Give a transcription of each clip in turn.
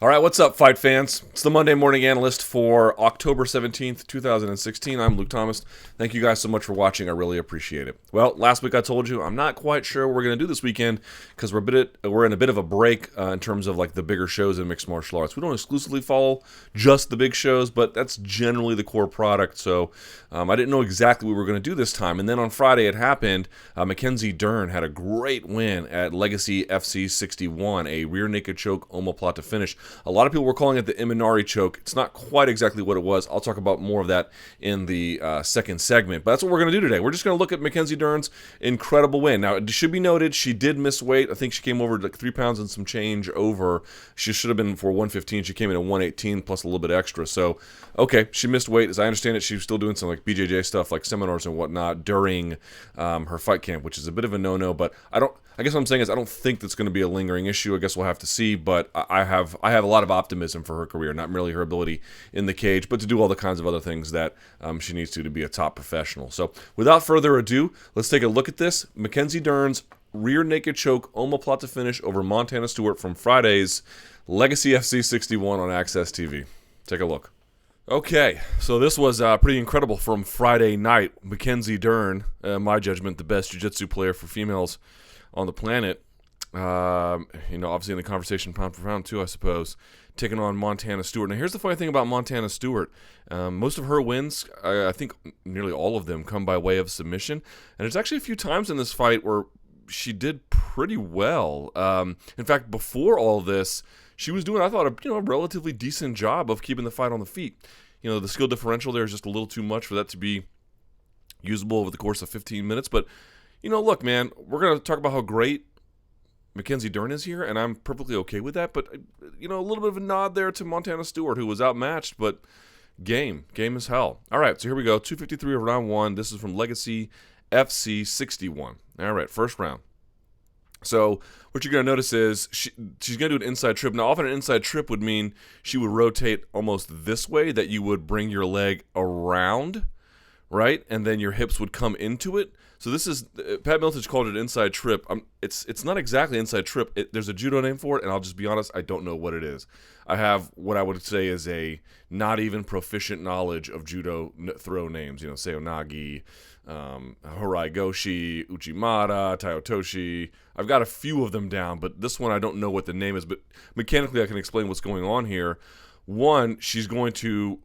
All right, what's up, fight fans? It's the Monday Morning Analyst for October 17th, 2016. I'm Luke Thomas. Thank you guys so much for watching. I really appreciate it. Well, last week I told you I'm not quite sure what we're going to do this weekend because we're in a bit of a break in terms of like the bigger shows in mixed martial arts. We don't exclusively follow just the big shows, but that's generally the core product. So I didn't know exactly what we were going to do this time. And then on Friday it happened. Mackenzie Dern had a great win at Legacy FC 61, a rear naked choke omoplata finish. A lot of people were calling it the Imanari choke. It's not quite exactly what it was. I'll talk about more of that in the second segment. But that's what we're going to do today. We're just going to look at Mackenzie Dern's incredible win. Now, it should be noted, she did miss weight. I think she came over like 3 pounds and some change over. She should have been for 115. She came in at 118 plus a little bit extra. So, okay, she missed weight. As I understand it, she was still doing some like BJJ stuff, like seminars and whatnot during her fight camp, which is a bit of a no-no. But I guess what I'm saying is I don't think that's going to be a lingering issue. I guess we'll have to see. But I have a lot of optimism for her career, not merely her ability in the cage, but to do all the kinds of other things that she needs to be a top professional. So without further ado, let's take a look at this. Mackenzie Dern's rear naked choke omoplata finish over Montana Stewart from Friday's Legacy FC 61 on Access TV. Take a look. Okay, so this was pretty incredible from Friday night. Mackenzie Dern, my judgment, the best jiu-jitsu player for females on the planet. Obviously in the conversation pound for pound too, I suppose, taking on Montana Stewart. Now, here's the funny thing about Montana Stewart. Most of her wins, I think nearly all of them, come by way of submission. And there's actually a few times in this fight where she did pretty well. In fact, before all this, she was doing, I thought, a relatively decent job of keeping the fight on the feet. The skill differential there is just a little too much for that to be usable over the course of 15 minutes. But, look, man, we're going to talk about how great Mackenzie Dern is here, and I'm perfectly okay with that. But, a little bit of a nod there to Montana Stewart, who was outmatched, but game as hell. All right, so here we go. 253 of round one. This is from Legacy FC 61. All right, first round. So what you're going to notice is she's going to do an inside trip. Now, often an inside trip would mean she would rotate almost this way, that you would bring your leg around, right? And then your hips would come into it. So this is, Pat Miltich called it an inside trip. It's not exactly inside trip. There's a judo name for it, and I'll just be honest, I don't know what it is. I have what I would say is a not even proficient knowledge of judo throw names. Seonagi, Horai Goshi, Uchimata, Taiotoshi. I've got a few of them down, but this one I don't know what the name is. But mechanically I can explain what's going on here. One, she's going to,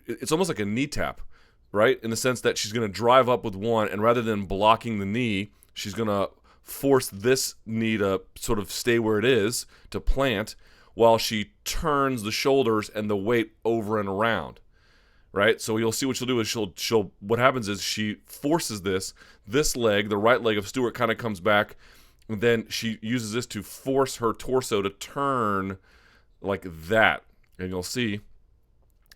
it's almost like a knee tap, right? In the sense that she's going to drive up with one, and rather than blocking the knee, she's going to force this knee to sort of stay where it is, to plant, while she turns the shoulders and the weight over and around, right? So you'll see what she'll do is she'll what happens is she forces this leg, the right leg of Stewart, kind of comes back, and then she uses this to force her torso to turn like that. And you'll see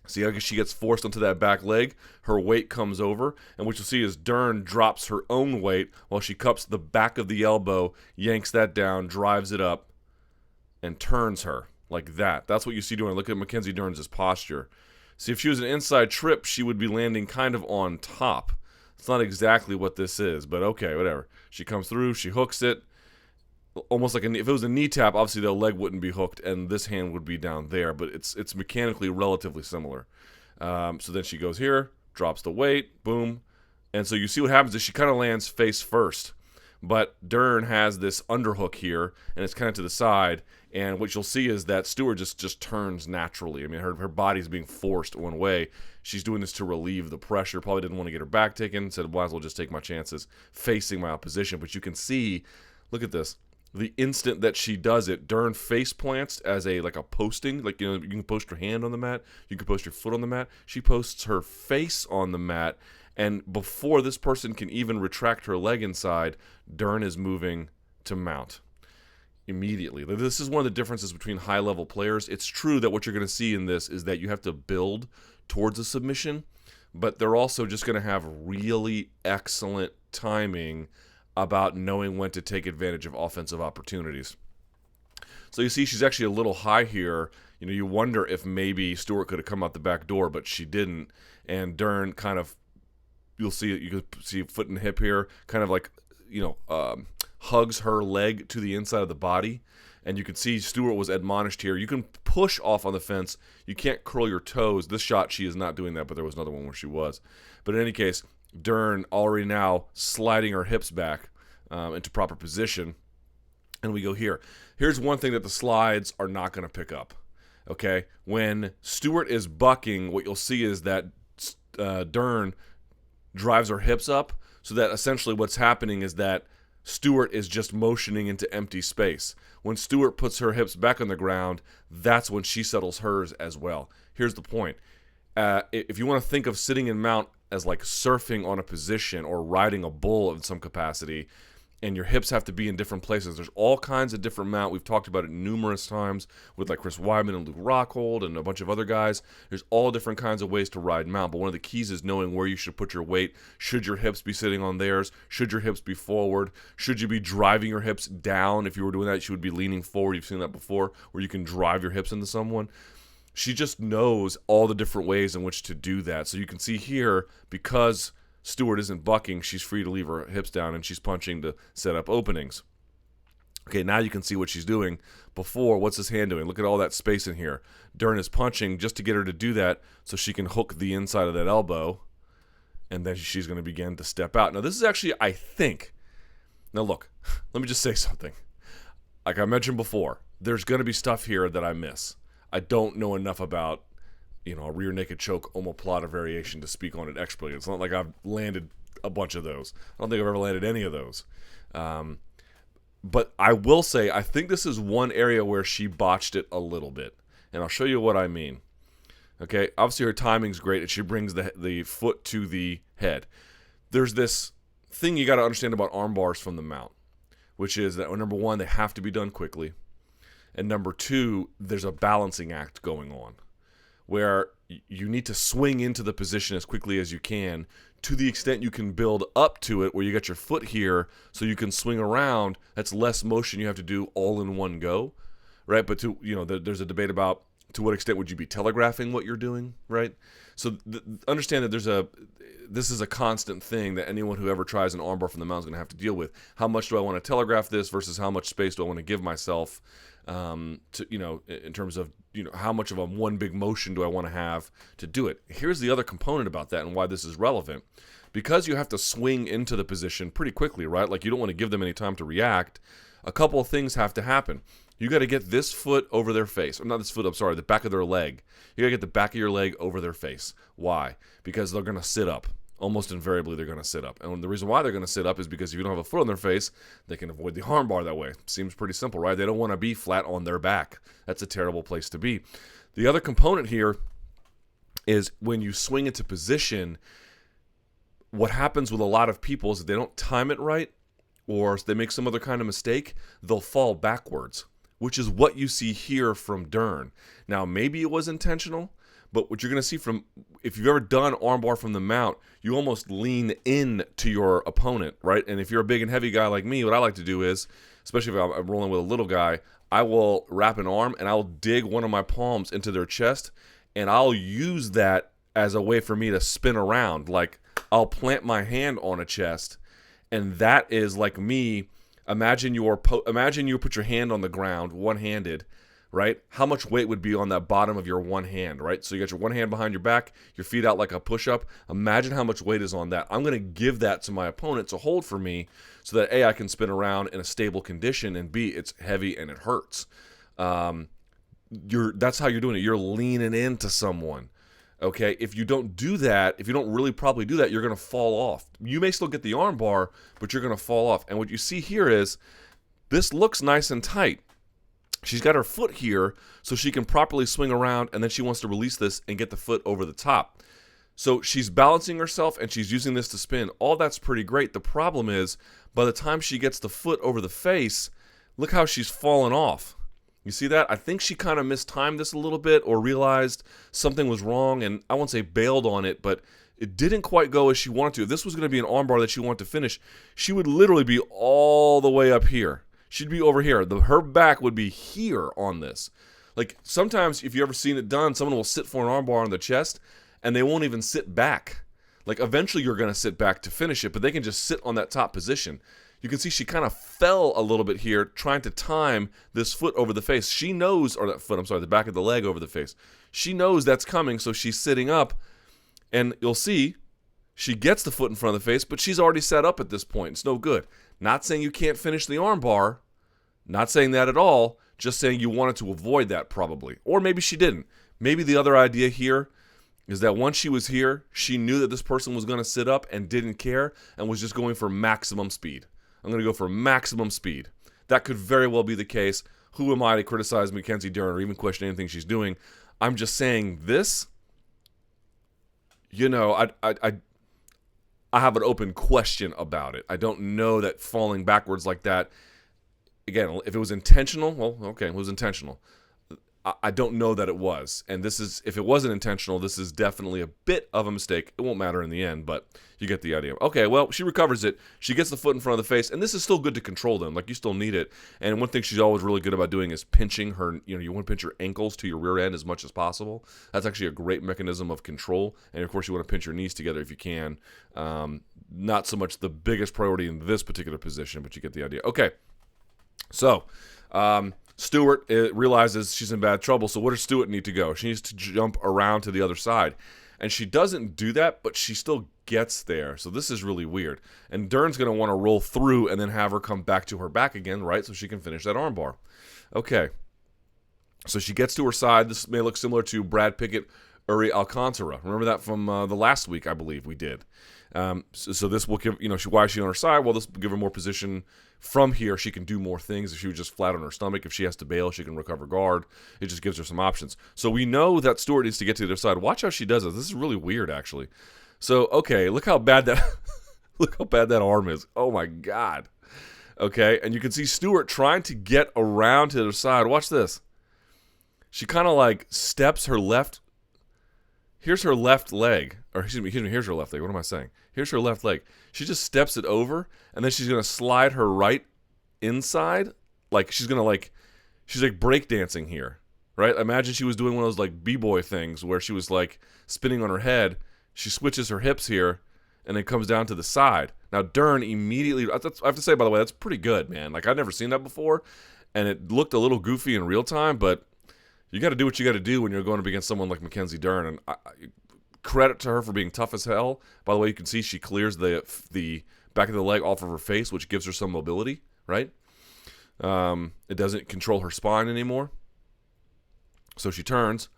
how she gets forced onto that back leg, her weight comes over, and what you'll see is Dern drops her own weight while she cups the back of the elbow, yanks that down, drives it up, and turns her like that. That's what you see doing. Look at Mackenzie Dern's posture. See, if she was an inside trip, she would be landing kind of on top. It's not exactly what this is, but okay, whatever. She comes through, she hooks it, almost like if it was a knee tap, obviously the leg wouldn't be hooked and this hand would be down there, but it's mechanically relatively similar. So then she goes here, drops the weight, boom, and so you see what happens is she kind of lands face first, but Dern has this underhook here, and it's kind of to the side, and what you'll see is that Stewart just turns naturally. I mean, her body's being forced one way. She's doing this to relieve the pressure. Probably didn't want to get her back taken, said, might as well just take my chances facing my opposition. But you can see, look at this. The instant that she does it, Dern face plants as a posting, you can post your hand on the mat, you can post your foot on the mat. She posts her face on the mat, and before this person can even retract her leg inside, Dern is moving to mount immediately. This is one of the differences between high-level players. It's true that what you're going to see in this is that you have to build towards a submission, but they're also just going to have really excellent timing about knowing when to take advantage of offensive opportunities. So you see she's actually a little high here. You wonder if maybe Stewart could have come out the back door, but she didn't. And Dern kind of, you can see foot and hip here, kind of hugs her leg to the inside of the body. And you could see Stewart was admonished here. You can push off on the fence. You can't curl your toes. This shot, she is not doing that, but there was another one where she was. But in any case, Dern already now sliding her hips back into proper position. And we go here. Here's one thing that the slides are not going to pick up. Okay? When Stewart is bucking, what you'll see is that Dern drives her hips up, so that essentially what's happening is that Stewart is just motioning into empty space. When Stewart puts her hips back on the ground, that's when she settles hers as well. Here's the point. If you want to think of sitting in mount as like surfing on a position or riding a bull in some capacity, and your hips have to be in different places. There's all kinds of different mount. We've talked about it numerous times with like Chris Weidman and Luke Rockhold and a bunch of other guys. There's all different kinds of ways to ride mount, but one of the keys is knowing where you should put your weight. Should your hips be sitting on theirs? Should your hips be forward? Should you be driving your hips down? If you were doing that, you would be leaning forward. You've seen that before, where you can drive your hips into someone. She just knows all the different ways in which to do that. So you can see here, because Stewart isn't bucking, she's free to leave her hips down, and she's punching to set up openings. Okay, now you can see what she's doing. Before, what's his hand doing? Look at all that space in here. Dern is punching just to get her to do that so she can hook the inside of that elbow, and then she's going to begin to step out. Now, this is actually, I think, now look, let me just say something. Like I mentioned before, there's going to be stuff here that I miss. I don't know enough about a rear naked choke omoplata variation to speak on it expertly. It's not like I've landed a bunch of those. I don't think I've ever landed any of those. But I will say, I think this is one area where she botched it a little bit. And I'll show you what I mean. Okay, obviously her timing's great, and she brings the foot to the head. There's this thing you got to understand about arm bars from the mount, which is that, number one, they have to be done quickly. And number two, there's a balancing act going on, where you need to swing into the position as quickly as you can, to the extent you can build up to it, where you got your foot here so you can swing around. That's less motion you have to do all in one go, right? But there's a debate about to what extent would you be telegraphing what you're doing, right? So understand that this is a constant thing that anyone who ever tries an armbar from the mount is going to have to deal with. How much do I want to telegraph this versus how much space do I want to give myself? In terms of how much of a one big motion do I want to have to do it. Here's the other component about that and why this is relevant. Because you have to swing into the position pretty quickly, right? Like you don't want to give them any time to react. A couple of things have to happen. You got to get this foot over their face. Or not this foot, I'm sorry, the back of their leg. You got to get the back of your leg over their face. Why? Because they're going to sit up. Almost invariably, they're going to sit up. And the reason why they're going to sit up is because if you don't have a foot on their face, they can avoid the arm bar that way. Seems pretty simple, right? They don't want to be flat on their back. That's a terrible place to be. The other component here is when you swing into position, what happens with a lot of people is if they don't time it right, or they make some other kind of mistake, they'll fall backwards, which is what you see here from Dern. Now, maybe it was intentional, but what you're going to see if you've ever done armbar from the mount, you almost lean in to your opponent, right? And if you're a big and heavy guy like me, what I like to do is, especially if I'm rolling with a little guy, I will wrap an arm and I'll dig one of my palms into their chest, and I'll use that as a way for me to spin around. Like I'll plant my hand on a chest, and that is like me. Imagine you put your hand on the ground, one-handed, right? How much weight would be on that bottom of your one hand, right? So you got your one hand behind your back, your feet out like a push-up. Imagine how much weight is on that. I'm going to give that to my opponent to hold for me so that A, I can spin around in a stable condition, and B, it's heavy and it hurts. That's how you're doing it. You're leaning into someone. Okay, if you don't do that, if you don't really probably do that, you're going to fall off. You may still get the arm bar, but you're going to fall off. And what you see here is this looks nice and tight. She's got her foot here so she can properly swing around, and then she wants to release this and get the foot over the top. So she's balancing herself, and she's using this to spin. All that's pretty great. The problem is, by the time she gets the foot over the face, look how she's fallen off. You see that? I think she kind of mistimed this a little bit or realized something was wrong, and I won't say bailed on it, but it didn't quite go as she wanted to. If this was going to be an armbar that she wanted to finish, she would literally be all the way up here. She'd be over here. Her back would be here on this. Like sometimes if you've ever seen it done, someone will sit for an armbar on the chest, and they won't even sit back. Like eventually you're going to sit back to finish it, but they can just sit on that top position. you can see she kind of fell a little bit here trying to time this foot over the face. She knows, or that foot, I'm sorry, the back of the leg over the face. She knows that's coming, so she's sitting up, and you'll see she gets the foot in front of the face, but she's already set up at this point. It's no good. Not saying you can't finish the arm bar, not saying that at all, just saying you wanted to avoid that probably. Or maybe she didn't. Maybe the other idea here is that once she was here, she knew that this person was going to sit up and didn't care and was just going for maximum speed. I'm going to go for maximum speed. That could very well be the case. Who am I to criticize Mackenzie Dern or even question anything she's doing? I'm just saying this, I have an open question about it. I don't know that falling backwards like that, again, if it was intentional, well, okay, it was intentional. I don't know that it was. And this is, if it wasn't intentional, this is definitely a bit of a mistake. It won't matter in the end, but you get the idea. Okay, well, she recovers it. She gets the foot in front of the face, and this is still good to control them. Like, you still need it. And one thing she's always really good about doing is pinching her, you want to pinch your ankles to your rear end as much as possible. That's actually a great mechanism of control. And, of course, you want to pinch your knees together if you can. Not so much the biggest priority in this particular position, but you get the idea. Okay, so Stewart realizes she's in bad trouble, so where does Stewart need to go? She needs to jump around to the other side. And she doesn't do that, but she still gets there. So this is really weird. And Dern's going to want to roll through and then have her come back to her back again, right, so she can finish that armbar. Okay. So she gets to her side. This may look similar to Brad Pickett, Uri Alcantara. Remember that from the last week, I believe we did. So this will give, why is she on her side? Well, this will give her more position. From here, she can do more things. If she was just flat on her stomach, if she has to bail, she can recover guard. It just gives her some options. So we know that Stewart needs to get to the other side. Watch how she does this. This is really weird, actually. So, okay, look how bad that look how bad that arm is. Oh, my God. Okay, and you can see Stewart trying to get around to the other side. Watch this. She kind of like steps her left. Here's her left leg. Or excuse me, here's her left leg. What am I saying? Here's her left leg. She just steps it over, and then she's going to slide her right inside. Like, she's like breakdancing here, right? Imagine she was doing one of those, like, b-boy things where she was, like, spinning on her head. She switches her hips here, and then comes down to the side. Now, Dern immediately, I have to say, by the way, that's pretty good, man. Like, I've never seen that before, and it looked a little goofy in real time, but you got to do what you got to do when you're going up against someone like Mackenzie Dern, and credit to her for being tough as hell. By the way, you can see she clears the back of the leg off of her face, which gives her some mobility, right? It doesn't control her spine anymore. So she turns,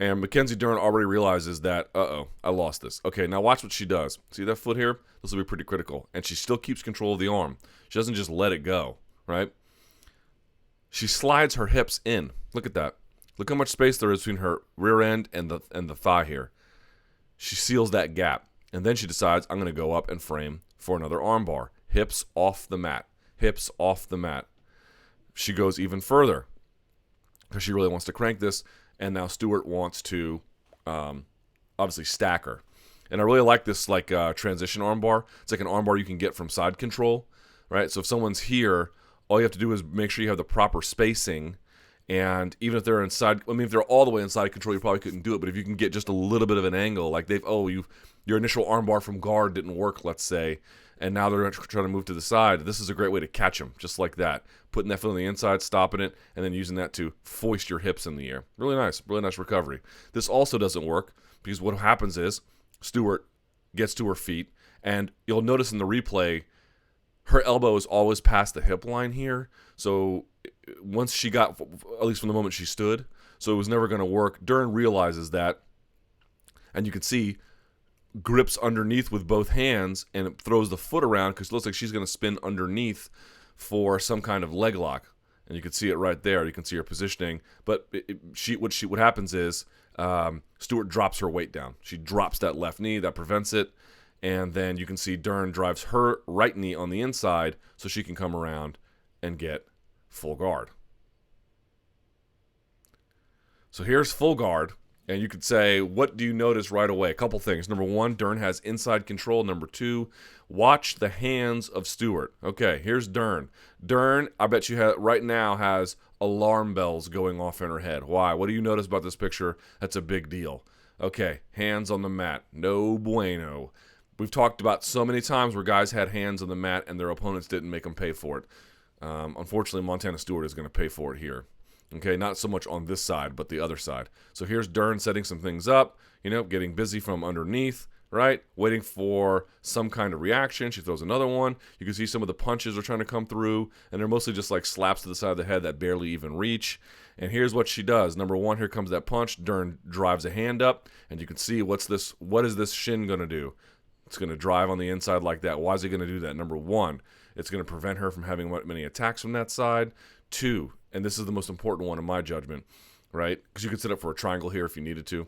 and Mackenzie Dern already realizes that, I lost this. Okay, now watch what she does. See that foot here? This will be pretty critical. And she still keeps control of the arm. She doesn't just let it go, right? She slides her hips in. Look at that. Look how much space there is between her rear end and the thigh here. She seals that gap, and then she decides, I'm going to go up and frame for another armbar. Hips off the mat. Hips off the mat. She goes even further because she really wants to crank this, and now Stewart wants to obviously stack her. And I really like this transition armbar. It's like an armbar you can get from side control, right? So if someone's here, all you have to do is make sure you have the proper spacing. And even if they're inside, if they're all the way inside control, you probably couldn't do it. But if you can get just a little bit of an angle, like your initial armbar from guard didn't work, let's say, and now they're trying to move to the side, this is a great way to catch them, just like that. Putting that foot on the inside, stopping it, and then using that to foist your hips in the air. Really nice recovery. This also doesn't work because what happens is Stewart gets to her feet, and you'll notice in the replay, her elbow is always past the hip line here. So once she got, at least from the moment she stood, so it was never going to work. Dern realizes that, and you can see grips underneath with both hands, and it throws the foot around because it looks like she's going to spin underneath for some kind of leg lock. And you can see it right there. You can see her positioning. But what happens is Stewart drops her weight down. She drops that left knee. That prevents it. And then you can see Dern drives her right knee on the inside so she can come around and get full guard. So here's full guard. And you could say, what do you notice right away? A couple things. Number one, Dern has inside control. Number two, watch the hands of Stewart. Okay, here's Dern. Dern, I bet you right now has alarm bells going off in her head. Why? What do you notice about this picture? That's a big deal. Okay, hands on the mat. No bueno. we've talked about so many times where guys had hands on the mat and their opponents didn't make them pay for it. Unfortunately, Montana Stewart is going to pay for it here. Okay, not so much on this side, but the other side. So here's Dern setting some things up, getting busy from underneath, right? Waiting for some kind of reaction. She throws another one. You can see some of the punches are trying to come through, and they're mostly just like slaps to the side of the head that barely even reach. And here's what she does. Number one, here comes that punch. Dern drives a hand up, and you can see what is this shin going to do? It's going to drive on the inside like that. Why is it going to do that? Number one, it's going to prevent her from having many attacks from that side. Two, and this is the most important one in my judgment, right? Because you could set up for a triangle here if you needed to.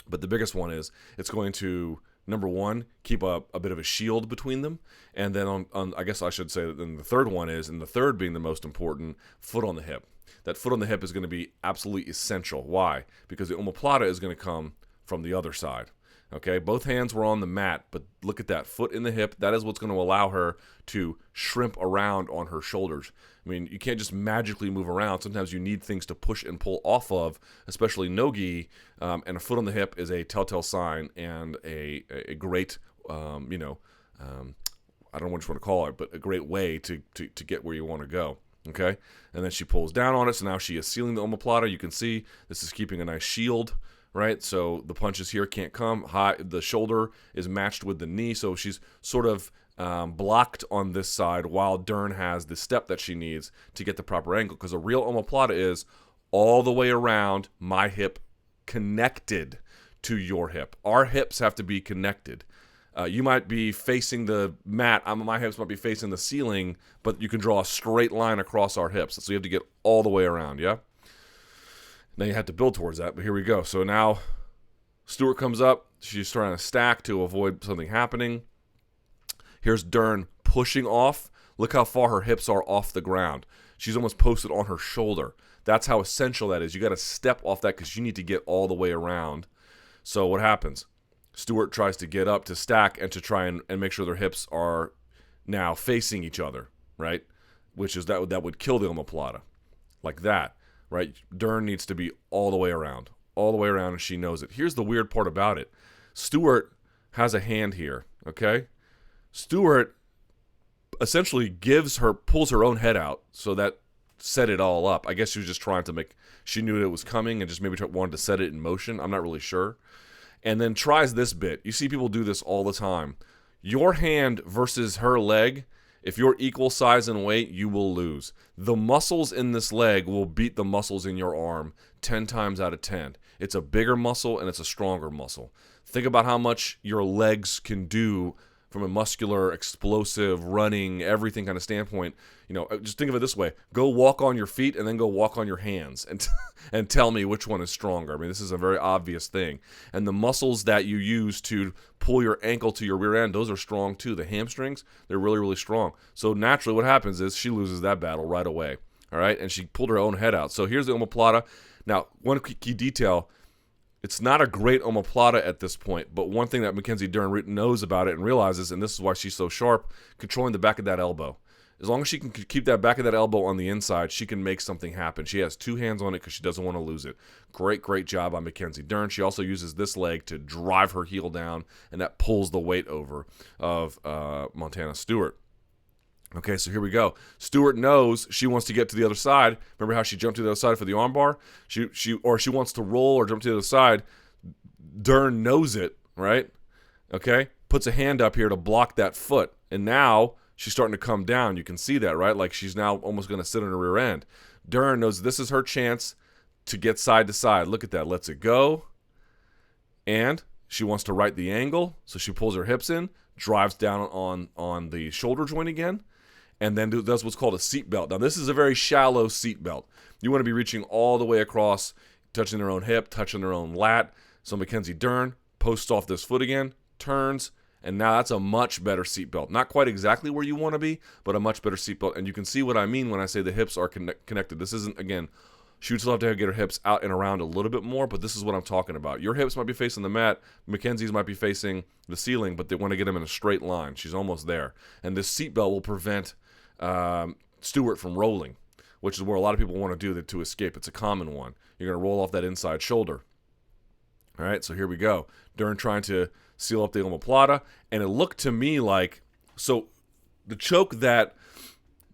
But the biggest one is it's going to, number one, keep a bit of a shield between them. And then on I guess I should say that then the third one is, and the third being the most important, foot on the hip. That foot on the hip is going to be absolutely essential. Why? Because the omoplata is going to come from the other side. Okay, both hands were on the mat, but look at that foot in the hip. That is what's going to allow her to shrimp around on her shoulders. I mean, you can't just magically move around. Sometimes you need things to push and pull off of, especially no-gi, and a foot on the hip is a telltale sign and a great, I don't know what you want to call it, but a great way to get where you want to go. Okay, and then she pulls down on it, so now she is sealing the omoplata. You can see this is keeping a nice shield. Right, so the punches here can't come high. The shoulder is matched with the knee, so she's sort of blocked on this side while Dern has the step that she needs to get the proper angle. Because a real omoplata is all the way around my hip connected to your hip. Our hips have to be connected. You might be facing the mat. My hips might be facing the ceiling, but you can draw a straight line across our hips. So you have to get all the way around, yeah? Now you have to build towards that, but here we go. So now Stewart comes up. She's trying to stack to avoid something happening. Here's Dern pushing off. Look how far her hips are off the ground. She's almost posted on her shoulder. That's how essential that is. You got to step off that because you need to get all the way around. So what happens? Stewart tries to get up to stack and to try and make sure their hips are now facing each other, right? Which is that would kill the omoplata, like that. Right, Dern needs to be all the way around, and she knows it. Here's the weird part about it. Stewart has a hand here, okay? Stewart essentially pulls her own head out, so that set it all up. I guess she was just trying to she knew it was coming and just maybe wanted to set it in motion. I'm not really sure. And then tries this bit. You see people do this all the time. Your hand versus her leg. If you're equal size and weight, you will lose. The muscles in this leg will beat the muscles in your arm 10 times out of 10. It's a bigger muscle and it's a stronger muscle. Think about how much your legs can do from a muscular, explosive, running, everything kind of standpoint. Just think of it this way. Go walk on your feet and then go walk on your hands and tell me which one is stronger. I mean, this is a very obvious thing. And the muscles that you use to pull your ankle to your rear end, those are strong too. The hamstrings, they're really, really strong. So naturally what happens is she loses that battle right away. All right, and she pulled her own head out. So here's the omoplata. Now, one key detail, it's not a great omoplata at this point, but one thing that Mackenzie Dern knows about it and realizes, and this is why she's so sharp, controlling the back of that elbow. As long as she can keep that back of that elbow on the inside, she can make something happen. She has two hands on it because she doesn't want to lose it. Great job on Mackenzie Dern. She also uses this leg to drive her heel down, and that pulls the weight over of Montana Stewart. Okay, so here we go. Stewart knows she wants to get to the other side. Remember how she jumped to the other side for the armbar? She wants to roll or jump to the other side. Dern knows it, right? Okay, puts a hand up here to block that foot, and now she's starting to come down. You can see that, right? Like she's now almost going to sit on her rear end. Dern knows this is her chance to get side to side. Look at that. Lets it go. And she wants to right the angle, so she pulls her hips in, drives down on the shoulder joint again, and then does what's called a seat belt. Now, this is a very shallow seat belt. You want to be reaching all the way across, touching their own hip, touching their own lat. So Mackenzie Dern posts off this foot again, turns, and now that's a much better seat belt. Not quite exactly where you want to be, but a much better seat belt. And you can see what I mean when I say the hips are connected. This isn't, again, she would still have to get her hips out and around a little bit more, but this is what I'm talking about. Your hips might be facing the mat, Mackenzie's might be facing the ceiling, but they want to get them in a straight line. She's almost there. And this seat belt will prevent Stewart from rolling, which is where a lot of people want to do that to escape. It's a common one. You're going to roll off that inside shoulder. All right, so here we go. Dern trying to seal up the omoplata, and it looked to me like, so the choke that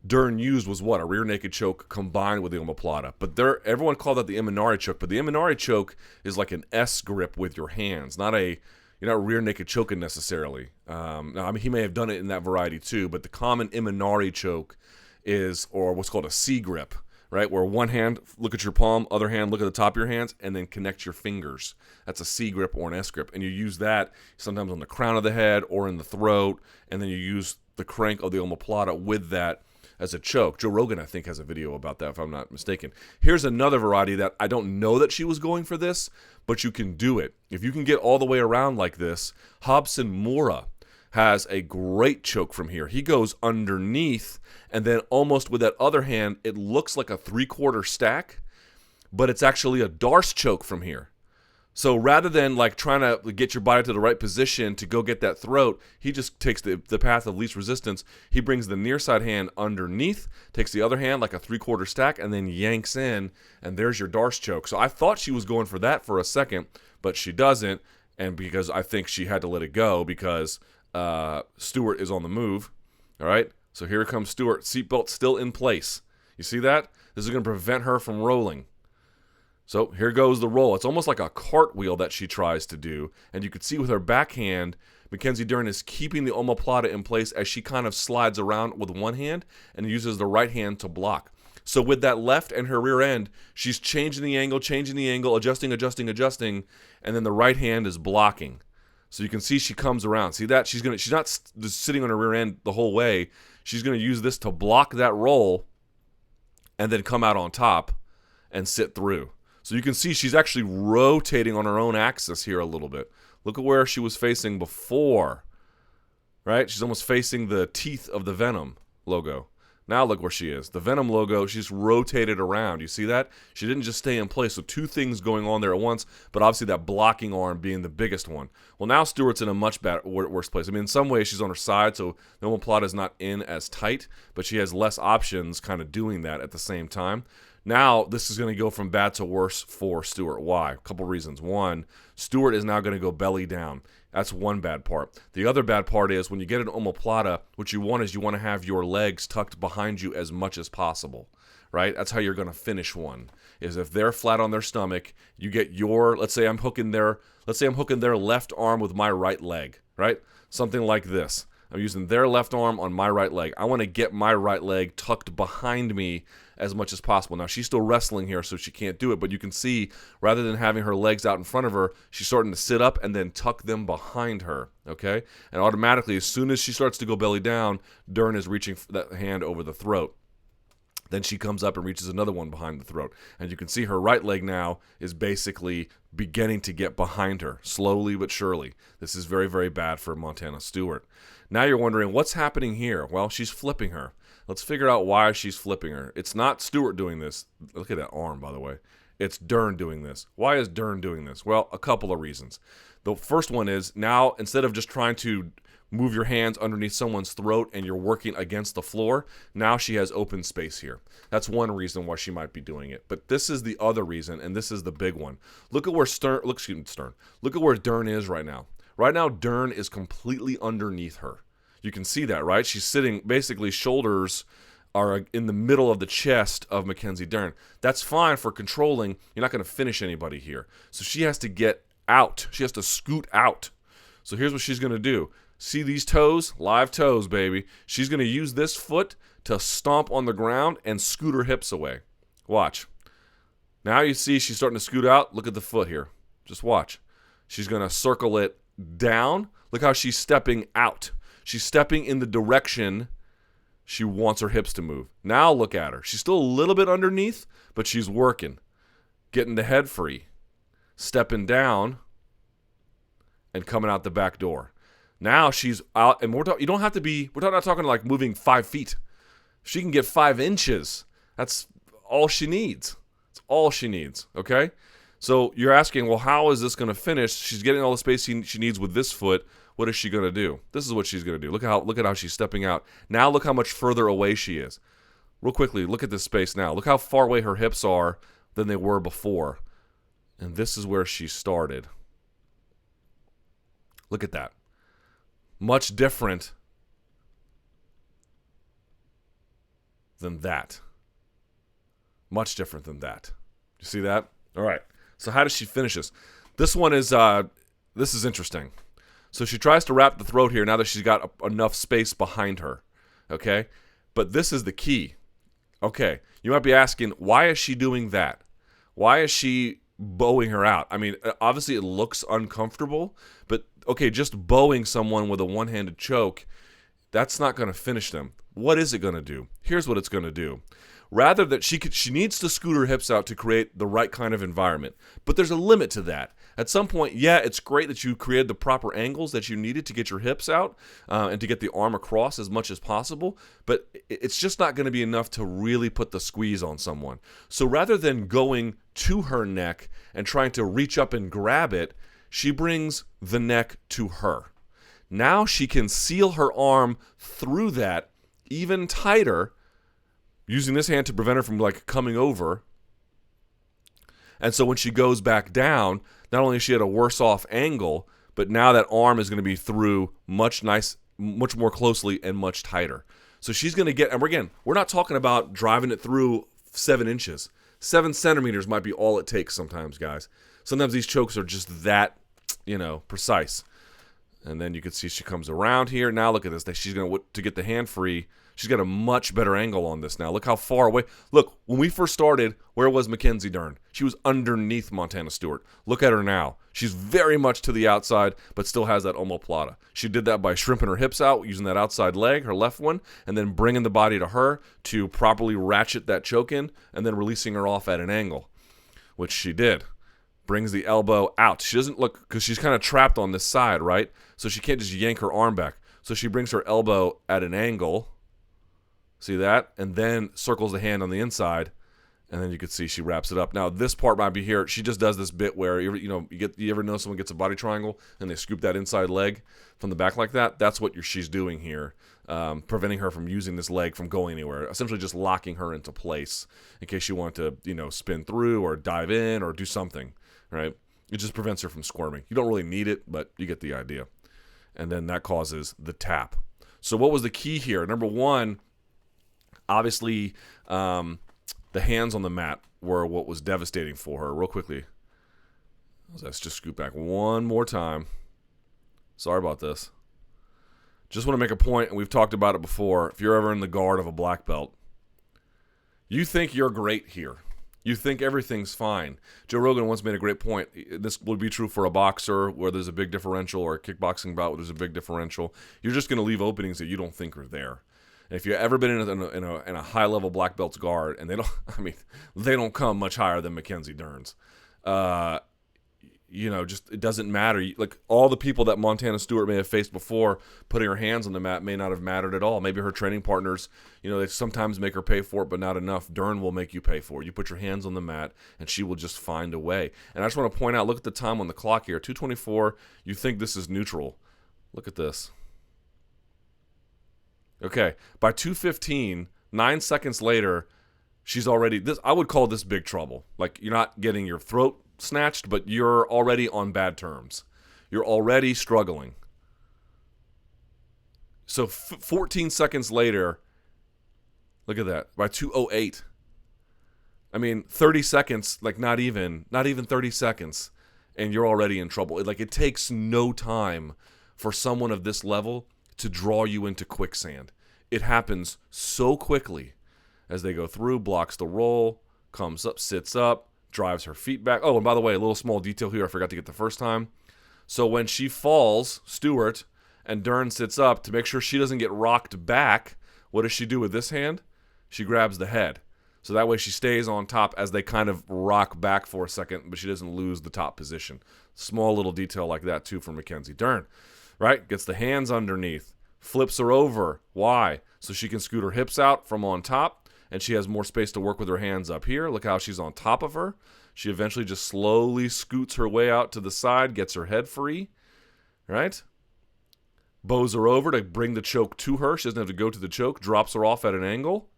Dern used was what? A rear naked choke combined with the omoplata. But everyone called that the Imanari choke, but the Imanari choke is like an S grip with your hands, you're not rear naked choking necessarily. Now, I mean, he may have done it in that variety too, but the common Imanari choke is, or what's called a C grip, right? Where one hand, look at your palm, other hand, look at the top of your hands, and then connect your fingers. That's a C grip or an S grip. And you use that sometimes on the crown of the head or in the throat, and then you use the crank of the omoplata with that as a choke. Joe Rogan, I think, has a video about that, if I'm not mistaken. Here's another variety that I don't know that she was going for this, but you can do it. If you can get all the way around like this, Hobson Mura has a great choke from here. He goes underneath, and then almost with that other hand, it looks like a 3/4 stack, but it's actually a Darce choke from here. So rather than like trying to get your body to the right position to go get that throat, he just takes the path of least resistance. He brings the near side hand underneath, takes the other hand like a 3/4 stack, and then yanks in, and there's your Darce choke. So I thought she was going for that for a second, but she doesn't, and because I think she had to let it go because Stewart is on the move. All right, so here comes Stewart. Seatbelt still in place. You see that? This is going to prevent her from rolling. So here goes the roll. It's almost like a cartwheel that she tries to do. And you can see with her backhand, Mackenzie Dern is keeping the omoplata in place as she kind of slides around with one hand and uses the right hand to block. So with that left and her rear end, she's changing the angle, adjusting, and then the right hand is blocking. So you can see she comes around. See that? She's not just sitting on her rear end the whole way. She's going to use this to block that roll and then come out on top and sit through. So you can see she's actually rotating on her own axis here a little bit. Look at where she was facing before, right? She's almost facing the teeth of the Venom logo. Now look where she is. The Venom logo, she's rotated around. You see that? She didn't just stay in place. So two things going on there at once, but obviously that blocking arm being the biggest one. Well, now Stewart's in a much worse place. I mean, in some ways she's on her side, so the omoplata is not in as tight, but she has less options kind of doing that at the same time. Now, this is going to go from bad to worse for Stewart. Why? A couple reasons. One, Stewart is now going to go belly down. That's one bad part. The other bad part is when you get an omoplata, what you want is you want to have your legs tucked behind you as much as possible, right? That's how you're going to finish one, is if they're flat on their stomach, you get your, let's say I'm hooking their left arm with my right leg, right? Something like this. I'm using their left arm on my right leg. I want to get my right leg tucked behind me as much as possible. Now, she's still wrestling here, so she can't do it, but you can see, rather than having her legs out in front of her, she's starting to sit up and then tuck them behind her, okay? And automatically, as soon as she starts to go belly down, Dern is reaching that hand over the throat. Then she comes up and reaches another one behind the throat. And you can see her right leg now is basically beginning to get behind her, slowly but surely. This is very, very bad for Montana Stewart. Now you're wondering, what's happening here? Well, she's flipping her. Let's figure out why she's flipping her. It's not Stewart doing this. Look at that arm, by the way. It's Dern doing this. Why is Dern doing this? Well, a couple of reasons. The first one is now, instead of just trying to move your hands underneath someone's throat and you're working against the floor, now she has open space here. That's one reason why she might be doing it. But this is the other reason, and this is the big one. Look at where Look at where Dern is right now. Right now, Dern is completely underneath her. You can see that, right? She's sitting, basically shoulders are in the middle of the chest of Mackenzie Dern. That's fine for controlling. You're not going to finish anybody here. So she has to get out. She has to scoot out. So here's what she's going to do. See these toes? Live toes, baby. She's going to use this foot to stomp on the ground and scoot her hips away. Watch. Now you see she's starting to scoot out. Look at the foot here. Just watch. She's going to circle it down. Look how she's stepping out. She's stepping in the direction she wants her hips to move. Now look at her. She's still a little bit underneath, but she's working. Getting the head free. Stepping down and coming out the back door. Now she's out, and we're not talking like moving 5 feet. If she can get 5 inches, that's all she needs. It's all she needs, okay? So you're asking, well, how is this going to finish? She's getting all the space she needs with this foot. What is she going to do? This is what she's going to do. Look at how she's stepping out. Now look how much further away she is. Real quickly, look at this space now. Look how far away her hips are than they were before. And this is where she started. Look at that. Much different than that. Much different than that. You see that? All right. So how does she finish this? This one is, this is interesting. So she tries to wrap the throat here now that she's got enough space behind her. Okay? But this is the key. Okay. You might be asking, why is she doing that? Why is she bowing her out? I mean, obviously it looks uncomfortable, but okay, just bowing someone with a one-handed choke, that's not going to finish them. What is it going to do? Here's what it's going to do. Rather that she needs to scoot her hips out to create the right kind of environment. But there's a limit to that. At some point, yeah, it's great that you created the proper angles that you needed to get your hips out and to get the arm across as much as possible, but it's just not going to be enough to really put the squeeze on someone. So rather than going to her neck and trying to reach up and grab it, she brings the neck to her. Now she can seal her arm through that even tighter, using this hand to prevent her from like coming over. And so when she goes back down, not only is she at a worse off angle, but now that arm is going to be through much more closely and much tighter. So she's going to get, and again, we're not talking about driving it through 7 inches. 7 centimeters might be all it takes sometimes, guys. Sometimes these chokes are just that, precise. And then you can see she comes around here. Now look at this. She's going to get the hand free. She's got a much better angle on this now. Look how far away. Look, when we first started, where was Mackenzie Dern? She was underneath Montana Stewart. Look at her now. She's very much to the outside, but still has that omoplata. She did that by shrimping her hips out, using that outside leg, her left one, and then bringing the body to her to properly ratchet that choke in, and then releasing her off at an angle, which she did. Brings the elbow out. She doesn't look, because she's kind of trapped on this side, right? So she can't just yank her arm back. So she brings her elbow at an angle. See that? And then circles the hand on the inside, and then you can see she wraps it up. Now, this part might be here. She just does this bit where, you ever know someone gets a body triangle, and they scoop that inside leg from the back like that? That's what she's doing here, preventing her from using this leg from going anywhere, essentially just locking her into place in case you want to, spin through or dive in or do something, right? It just prevents her from squirming. You don't really need it, but you get the idea. And then that causes the tap. So what was the key here? Number one, obviously, the hands on the mat were what was devastating for her. Real quickly, let's just scoot back one more time. Sorry about this. Just want to make a point, and we've talked about it before. If you're ever in the guard of a black belt, you think you're great here. You think everything's fine. Joe Rogan once made a great point. This would be true for a boxer where there's a big differential, or a kickboxing bout where there's a big differential. You're just going to leave openings that you don't think are there. And if you've ever been in a high-level black belt's guard, and they don't come much higher than Mackenzie Dern's. Just it doesn't matter. Like all the people that Montana Stewart may have faced before, putting her hands on the mat may not have mattered at all. Maybe her training partners, they sometimes make her pay for it, but not enough. Dern will make you pay for it. You put your hands on the mat, and she will just find a way. And I just want to point out, look at the time on the clock here, 2:24. You think this is neutral. Look at this. Okay, by 2:15, 9 seconds later, she's already, I would call this big trouble. Like, you're not getting your throat snatched, but you're already on bad terms. You're already struggling. So 14 seconds later, look at that, by 2:08. 30 seconds, like not even 30 seconds, and you're already in trouble. It takes no time for someone of this level to draw you into quicksand. It happens so quickly as they go through, blocks the roll, comes up, sits up, drives her feet back. Oh, and by the way, a little small detail here I forgot to get the first time. So when she falls, Stewart, and Dern sits up, to make sure she doesn't get rocked back, what does she do with this hand? She grabs the head. So that way she stays on top as they kind of rock back for a second, but she doesn't lose the top position. Small little detail like that, too, from Mackenzie Dern. Right? Gets the hands underneath. Flips her over. Why? So she can scoot her hips out from on top, and she has more space to work with her hands up here. Look how she's on top of her. She eventually just slowly scoots her way out to the side, gets her head free. Right? Bows her over to bring the choke to her. She doesn't have to go to the choke. Drops her off at an angle.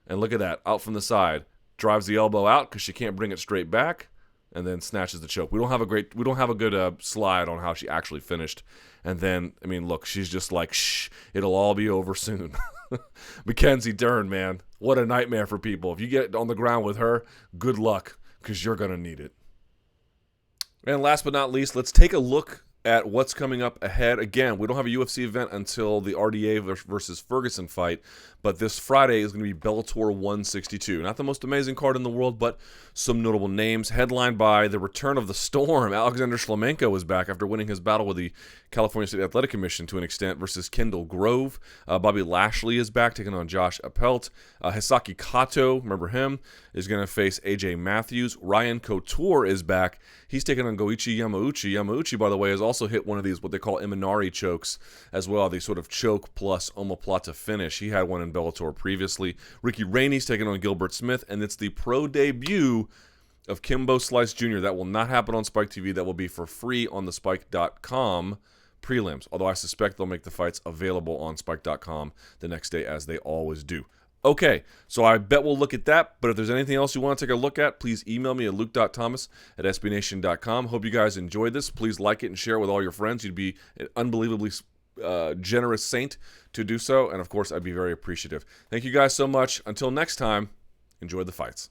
And look at that. Out from the side. Drives the elbow out because she can't bring it straight back. and then snatches the choke. We don't have a good slide on how she actually finished. And then, I mean, look, she's just like, shh, it'll all be over soon. Mackenzie Dern, man, what a nightmare for people. If you get on the ground with her, good luck, because you're going to need it. And last but not least, let's take a look at what's coming up ahead. Again, we don't have a UFC event until the RDA versus Ferguson fight, but this Friday is going to be Bellator 162. Not the most amazing card in the world, but some notable names, headlined by the return of the Storm. Alexander Shlemenko is back after winning his battle with the California State Athletic Commission to an extent versus Kendall Grove. Bobby Lashley is back, taking on Josh Appelt. Hisaki Kato, remember him, is going to face AJ Matthews. Ryan Couture is back. He's taking on Goichi Yamauchi. Yamauchi, by the way, has also hit one of these, what they call Imanari chokes as well, the sort of choke plus omoplata finish. He had one in Bellator previously. Ricky Rainey's taking on Gilbert Smith, and it's the pro debut of Kimbo Slice Jr. That will not happen on Spike TV. That will be for free on the Spike.com prelims, although I suspect they'll make the fights available on Spike.com the next day, as they always do. Okay, so I bet we'll look at that, but if there's anything else you want to take a look at, please email me at luke.thomas@sbnation.com. Hope you guys enjoyed this. Please like it and share it with all your friends. You'd be an unbelievably generous saint to do so, and of course, I'd be very appreciative. Thank you guys so much. Until next time, enjoy the fights.